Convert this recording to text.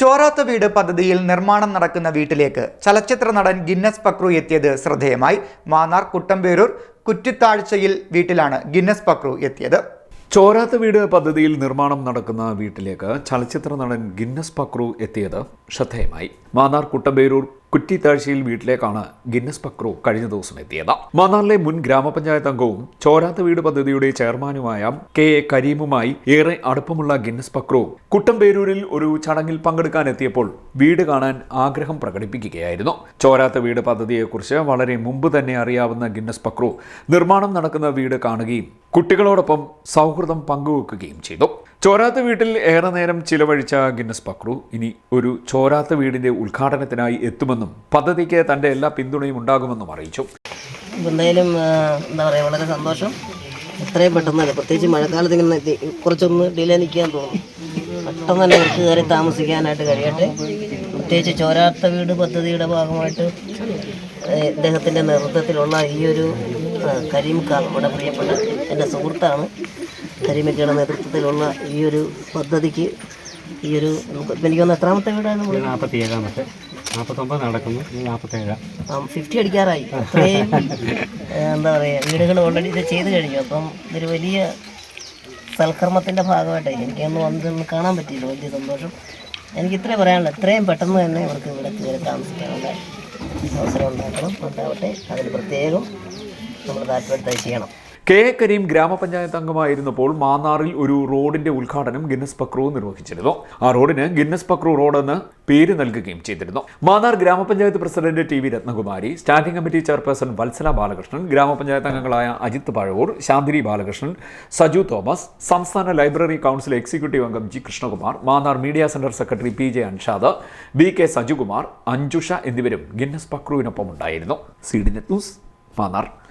ചോരാത്ത വീട് പദ്ധതിയിൽ നിർമ്മാണം നടക്കുന്ന വീട്ടിലേക്ക് ചലച്ചിത്ര നടൻ ഗിന്നസ് പക്രു എത്തിയത് ശ്രദ്ധേയമായി. മാന്നാർ കുട്ടമ്പേരൂർ കുറ്റിത്താഴ്ചയിൽ വീട്ടിലാണ് ഗിന്നസ് പക്രു എത്തിയത്. ചോരാത്ത വീട് പദ്ധതിയിൽ നിർമ്മാണം നടക്കുന്ന വീട്ടിലേക്ക് ചലച്ചിത്ര നടൻ ഗിന്നസ് പക്രു എത്തിയത് ശ്രദ്ധേയമായി. മാന്നാർ കുട്ടമ്പേരൂർ കുറ്റിത്താഴ്ചയിൽ വീട്ടിലേക്കാണ് ഗിന്നസ് പക്രു കഴിഞ്ഞ ദിവസം എത്തിയത്. മാന്നാറിലെ മുൻ ഗ്രാമപഞ്ചായത്ത് അംഗവും ചോരാത്ത വീട് പദ്ധതിയുടെ ചെയർമാനുമായ കെ എ കരീമുമായി ഏറെ അടുപ്പമുള്ള ഗിന്നസ് പക്രു കുട്ടമ്പേരൂരിൽ ഒരു ചടങ്ങിൽ പങ്കെടുക്കാൻ എത്തിയപ്പോൾ വീട് കാണാൻ ആഗ്രഹം പ്രകടിപ്പിക്കുകയായിരുന്നു. ചോരാത്ത വീട് പദ്ധതിയെക്കുറിച്ച് വളരെ മുമ്പ് തന്നെ അറിയാവുന്ന ഗിന്നസ് പക്രു നിർമ്മാണം നടക്കുന്ന വീട് കാണുകയും കുട്ടികളോടൊപ്പം സൗഹൃദം പങ്കുവെക്കുകയും ചെയ്തു. ചോരാത്ത വീട്ടിൽ ഏറെ നേരം ചിലവഴിച്ച ഗിന്നസ് പക്രു ഇനി ഒരു ചോരാത്ത വീടിന്റെ ഉദ്ഘാടനത്തിനായി എത്തുമെന്നും പദ്ധതിക്ക് തന്റെ എല്ലാ പിന്തുണയും ഉണ്ടാകുമെന്നും അറിയിച്ചു. എന്തായാലും എന്താ പറയുക, വളരെ സന്തോഷം. എത്രയും പെട്ടെന്ന്, പ്രത്യേകിച്ച് മഴക്കാലത്ത് ഇങ്ങനെ കുറച്ചൊന്ന് ഡിലേ നിൽക്കാൻ തോന്നും. പെട്ടെന്ന് തന്നെ ഇവർക്ക് കയറി താമസിക്കാനായിട്ട് കഴിയട്ടെ. പ്രത്യേകിച്ച് ചോരാത്ത വീട് പദ്ധതിയുടെ ഭാഗമായിട്ട് ഇദ്ദേഹത്തിൻ്റെ നേതൃത്വത്തിലുള്ള ഈ ഒരു കരീംഖാൻ, നമ്മുടെ പ്രിയപ്പെട്ട എൻ്റെ സുഹൃത്താണ്. കരീമക്കയുടെ നേതൃത്വത്തിലുള്ള ഈ ഒരു പദ്ധതിക്ക് ഈ ഒരു എനിക്കൊന്ന് എത്രാമത്തെ വീടാണ്? 47ാമത്തെ, 49 നടക്കുന്നു, 47. 50 അടിക്കാറായി. അത്രയും എന്താ പറയുക, വീടുകൾ ഓൾറെഡി ഇത് ചെയ്ത് കഴിഞ്ഞു. അപ്പം ഇതൊരു വലിയ സൽക്കർമ്മത്തിൻ്റെ ഭാഗമായിട്ട് എനിക്കൊന്ന് വന്ന് കാണാൻ പറ്റിയില്ല. വലിയ സന്തോഷം. എനിക്ക് ഇത്രേ പറയാനുള്ളൂ. എത്രയും പെട്ടെന്ന് തന്നെ ഇവർക്ക് ഇവിടെ കയറി താമസിക്കാനുള്ള അവസരം ഉണ്ടാവട്ടെ. അതിന് പ്രത്യേകം നമ്മൾ താല്പര്യത്തായി ചെയ്യണം. കെ എ കരീം ഗ്രാമപഞ്ചായത്ത് അംഗമായിരുന്നപ്പോൾ മാന്നാറിൽ ഒരു റോഡിന്റെ ഉദ്ഘാടനം ഗിന്നസ് പക്രു നിർവഹിച്ചിരുന്നു. ആ റോഡിന് ഗിന്നസ് പക്രു റോഡ് എന്ന് പേര് നൽകുകയും ചെയ്തിരുന്നു. മാന്നാർ ഗ്രാമപഞ്ചായത്ത് president T V Ratnakumari, standing committee chairperson Vatsala Balakrishnan, ഗ്രാമപഞ്ചായത്ത് അംഗങ്ങളായ അജിത് പഴവൂർ, ശാന്തിനി ബാലകൃഷ്ണൻ, സജു തോമസ്, സംസ്ഥാന ലൈബ്രറി കൗൺസിൽ എക്സിക്യൂട്ടീവ് അംഗം G Krishnakumar, Mannar media centre secretary P J Anshad, B K Sajukumar, Anjusha എന്നിവരും ഗിന്നസ് പക്രുവിനൊപ്പം ഉണ്ടായിരുന്നു. C D net news, Mannar.